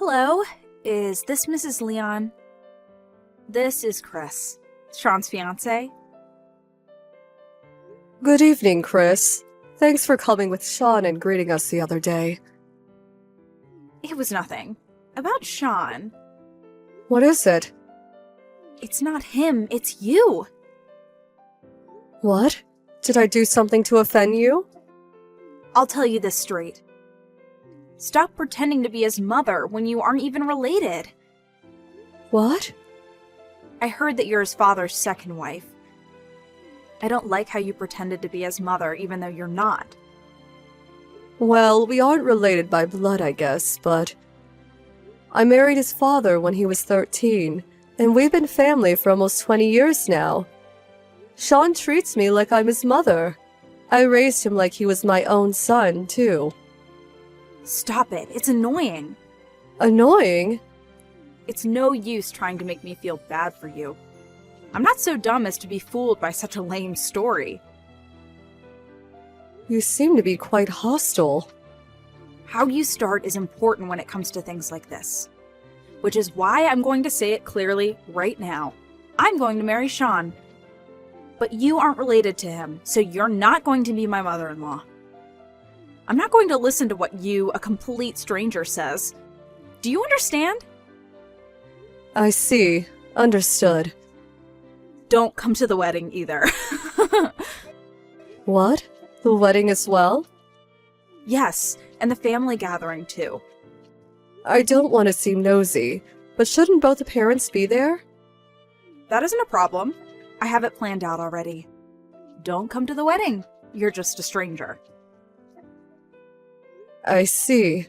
Hello, is this Mrs. Leon? This is Chris, Sean's fiancé. Good evening, Chris. Thanks for coming with Sean and greeting us the other day. It was nothing. About Sean. What is it? It's not him, it's you. What? Did I do something to offend you? I'll tell you this straight. Stop pretending to be his mother when you aren't even related. What? I heard that you're his father's second wife. I don't like how you pretended to be his mother even though you're not. Well, we aren't related by blood, I guess, but I married his father when he was 13, and we've been family for almost 20 years now. Sean treats me like I'm his mother. I raised him like he was my own son, too. Stop it, it's annoying. Annoying? It's no use trying to make me feel bad for you. I'm not so dumb as to be fooled by such a lame story. You seem to be quite hostile. How you start is important when it comes to things like this. Which is why I'm going to say it clearly right now. I'm going to marry Sean. But you aren't related to him, so you're not going to be my mother-in-law. I'm not going to listen to what you, a complete stranger, says. Do you understand? I see. Understood. Don't come to the wedding either. What? The wedding as well? Yes, and the family gathering too. I don't want to seem nosy, but shouldn't both the parents be there? That isn't a problem. I have it planned out already. Don't come to the wedding. You're just a stranger. I see.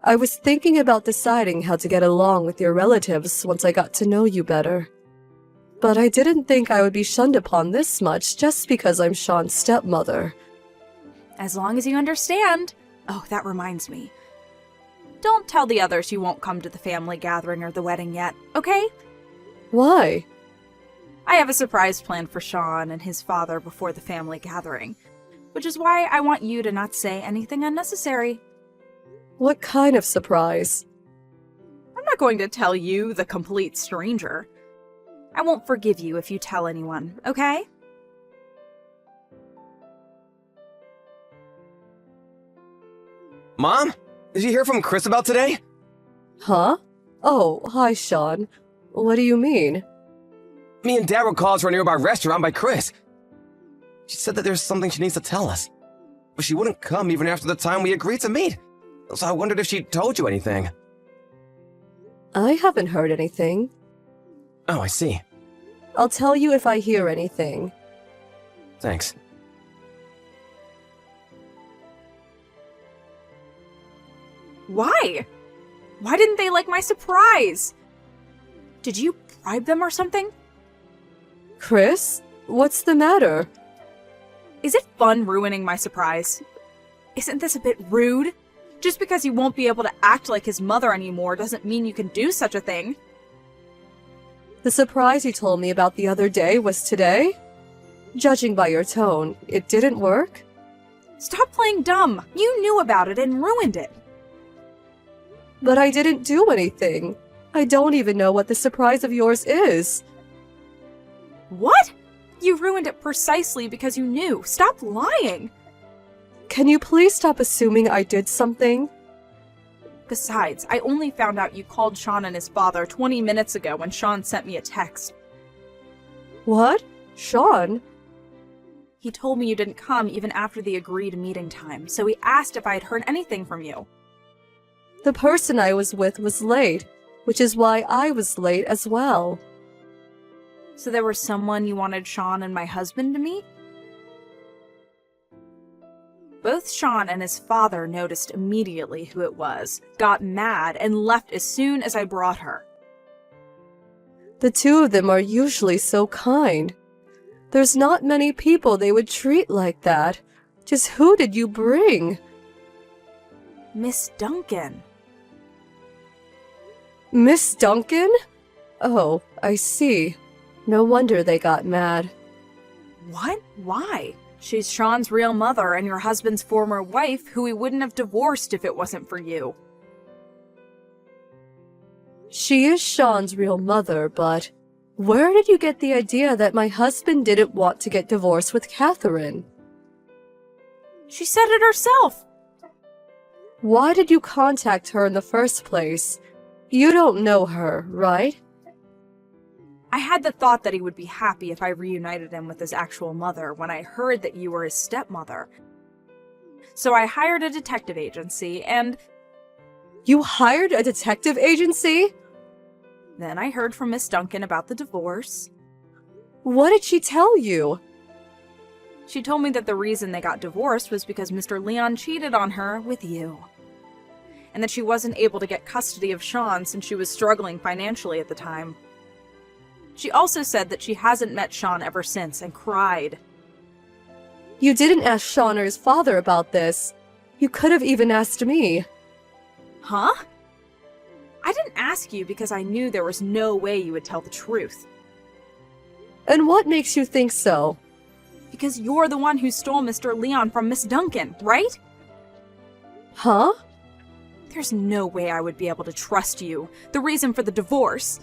I was thinking about deciding how to get along with your relatives once I got to know you better. But I didn't think I would be shunned upon this much just because I'm Sean's stepmother. As long as you understand. Oh, that reminds me. Don't tell the others you won't come to the family gathering or the wedding yet, okay? Why? I have a surprise planned for Sean and his father before the family gathering, which is why I want you to not say anything unnecessary. What kind of surprise? I'm not going to tell you, the complete stranger. I won't forgive you if you tell anyone, okay? Mom? Did you hear from Chris about today? Huh? Oh, hi, Sean. What do you mean? Me and Dad were called to a nearby restaurant by Chris. She said that there's something she needs to tell us. But she wouldn't come even after the time we agreed to meet. So I wondered if she told you anything. I haven't heard anything. Oh, I see. I'll tell you if I hear anything. Thanks. Why? Why didn't they like my surprise? Did you bribe them or something? Chris? What's the matter? Is it fun ruining my surprise? Isn't this a bit rude? Just because you won't be able to act like his mother anymore doesn't mean you can do such a thing. The surprise you told me about the other day was today? Judging by your tone, it didn't work? Stop playing dumb. You knew about it and ruined it. But I didn't do anything. I don't even know what the surprise of yours is. What? You ruined it precisely because you knew. Stop lying. Can you please stop assuming I did something? Besides, I only found out you called Sean and his father 20 minutes ago when Sean sent me a text. What? Sean? He told me you didn't come even after the agreed meeting time, so he asked if I had heard anything from you. The person I was with was late, which is why I was late as well. So there was someone you wanted Sean and my husband to meet? Both Sean and his father noticed immediately who it was, got mad, and left as soon as I brought her. The two of them are usually so kind. There's not many people they would treat like that. Just who did you bring? Miss Duncan. Miss Duncan? Oh, I see. No wonder they got mad. What? Why? She's Sean's real mother and your husband's former wife, who he wouldn't have divorced if it wasn't for you. She is Sean's real mother, but where did you get the idea that my husband didn't want to get divorced with Catherine? She said it herself. Why did you contact her in the first place? You don't know her, right? I had the thought that he would be happy if I reunited him with his actual mother when I heard that you were his stepmother. So I hired a detective agency, and You hired a detective agency? then I heard from Miss Duncan about the divorce. What did she tell you? She told me that the reason they got divorced was because Mr. Leon cheated on her with you. And that she wasn't able to get custody of Sean since she was struggling financially at the time. She also said that she hasn't met Sean ever since and cried. You didn't ask Sean or his father about this. You could have even asked me. Huh? I didn't ask you because I knew there was no way you would tell the truth. And what makes you think so? Because you're the one who stole Mr. Leon from Miss Duncan, right? Huh? There's no way I would be able to trust you, the reason for the divorce.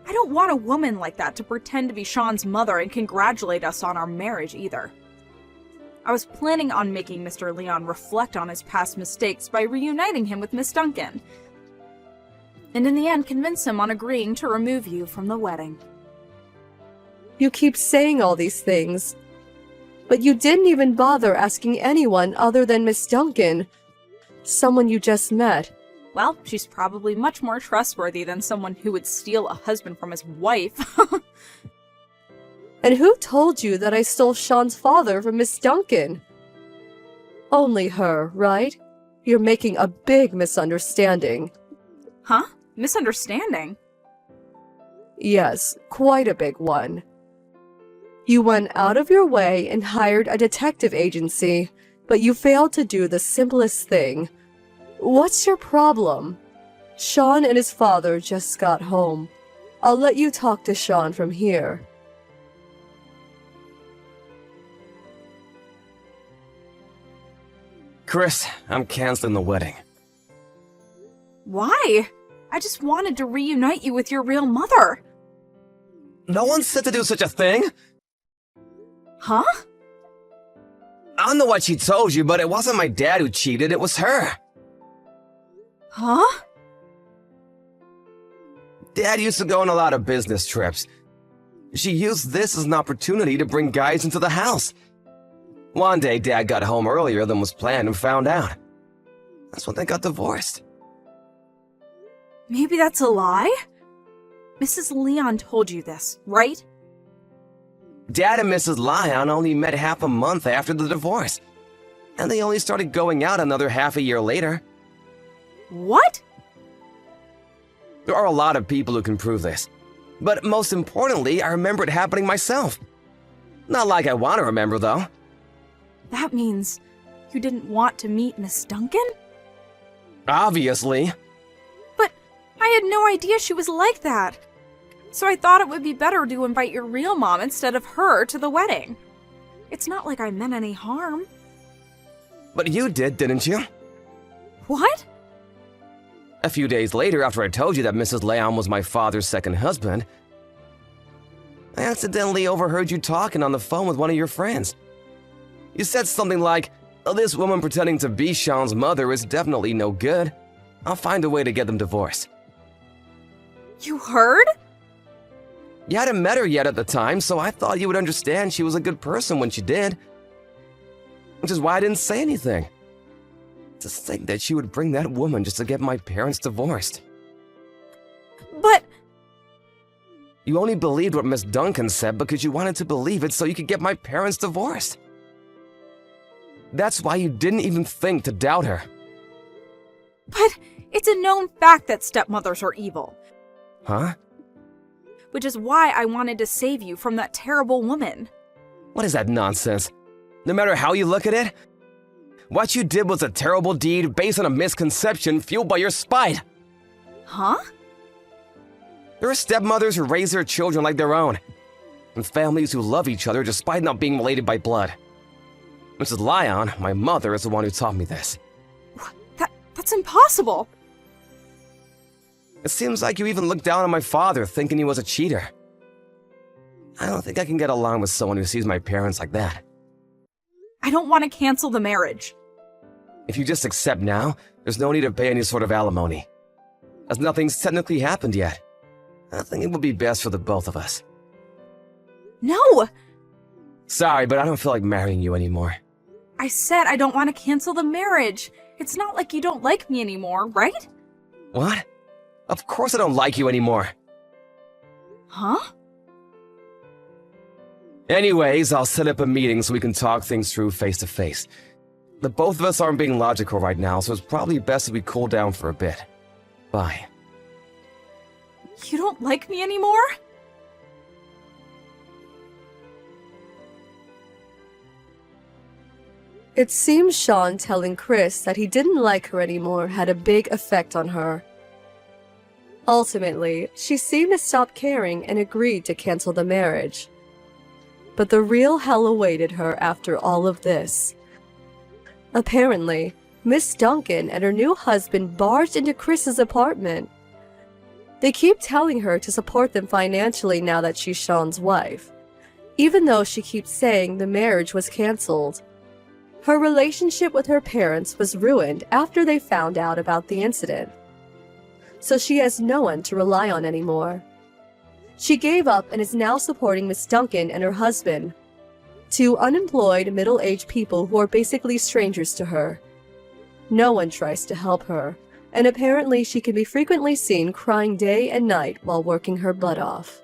I don't want a woman like that to pretend to be Sean's mother and congratulate us on our marriage either. I was planning on making Mr. Leon reflect on his past mistakes by reuniting him with Miss Duncan. And in the end, convince him on agreeing to remove you from the wedding. You keep saying all these things. But you didn't even bother asking anyone other than Miss Duncan. Someone you just met. Well, she's probably much more trustworthy than someone who would steal a husband from his wife. And who told you that I stole Sean's father from Miss Duncan? Only her, right? You're making a big misunderstanding. Huh? Misunderstanding? Yes, quite a big one. You went out of your way and hired a detective agency, but you failed to do the simplest thing. What's your problem? Sean and his father just got home. I'll let you talk to Sean from here. Chris, I'm canceling the wedding. Why? I just wanted to reunite you with your real mother. No one said to do such a thing. Huh? I don't know what she told you, but it wasn't my dad who cheated, it was her. Huh? Dad used to go on a lot of business trips. She used this as an opportunity to bring guys into the house. One day, Dad got home earlier than was planned and found out. That's when they got divorced. Maybe that's a lie? Mrs. Leon told you this, right? Dad and Mrs. Lyon only met half a month after the divorce. And they only started going out another half a year later. What? There are a lot of people who can prove this. But most importantly, I remember it happening myself. Not like I want to remember, though. That means you didn't want to meet Miss Duncan? Obviously. But I had no idea she was like that. So I thought it would be better to invite your real mom instead of her to the wedding. It's not like I meant any harm. But you did, didn't you? What? A few days later, after I told you that Mrs. Leon was my father's second husband, I accidentally overheard you talking on the phone with one of your friends. You said something like, "Oh, this woman pretending to be Sean's mother is definitely no good. I'll find a way to get them divorced." You heard? You hadn't met her yet at the time, so I thought you would understand she was a good person when she did. Which is why I didn't say anything. To think that she would bring that woman just to get my parents divorced. But You only believed what Miss Duncan said because you wanted to believe it so you could get my parents divorced. That's why you didn't even think to doubt her. it's a known fact that stepmothers are evil. Huh? Which is why I wanted to save you from that terrible woman. What is that nonsense? No matter how you look at it, what you did was a terrible deed based on a misconception fueled by your spite. Huh? There are stepmothers who raise their children like their own, and families who love each other despite not being related by blood. Mrs. Lyon, my mother, is the one who taught me this. That's impossible. It seems like you even looked down on my father, thinking he was a cheater. I don't think I can get along with someone who sees my parents like that. I don't want to cancel the marriage. If you just accept now, there's no need to pay any sort of alimony, as nothing's technically happened yet. I think it would be best for the both of us. No! Sorry, but I don't feel like marrying you anymore. I said I don't want to cancel the marriage. It's not like you don't like me anymore, right? What? Of course I don't like you anymore. Huh? Anyways, I'll set up a meeting so we can talk things through face to face. The both of us aren't being logical right now, so it's probably best if we cool down for a bit. Bye. You don't like me anymore? It seems Sean telling Chris that he didn't like her anymore had a big effect on her. Ultimately, she seemed to stop caring and agreed to cancel the marriage. But the real hell awaited her after all of this. Apparently, Miss Duncan and her new husband barged into Chris's apartment. They keep telling her to support them financially now that she's Sean's wife, even though she keeps saying the marriage was canceled. Her relationship with her parents was ruined after they found out about the incident, so she has no one to rely on anymore. She gave up and is now supporting Miss Duncan and her husband, two unemployed middle-aged people who are basically strangers to her. No one tries to help her, and apparently she can be frequently seen crying day and night while working her butt off.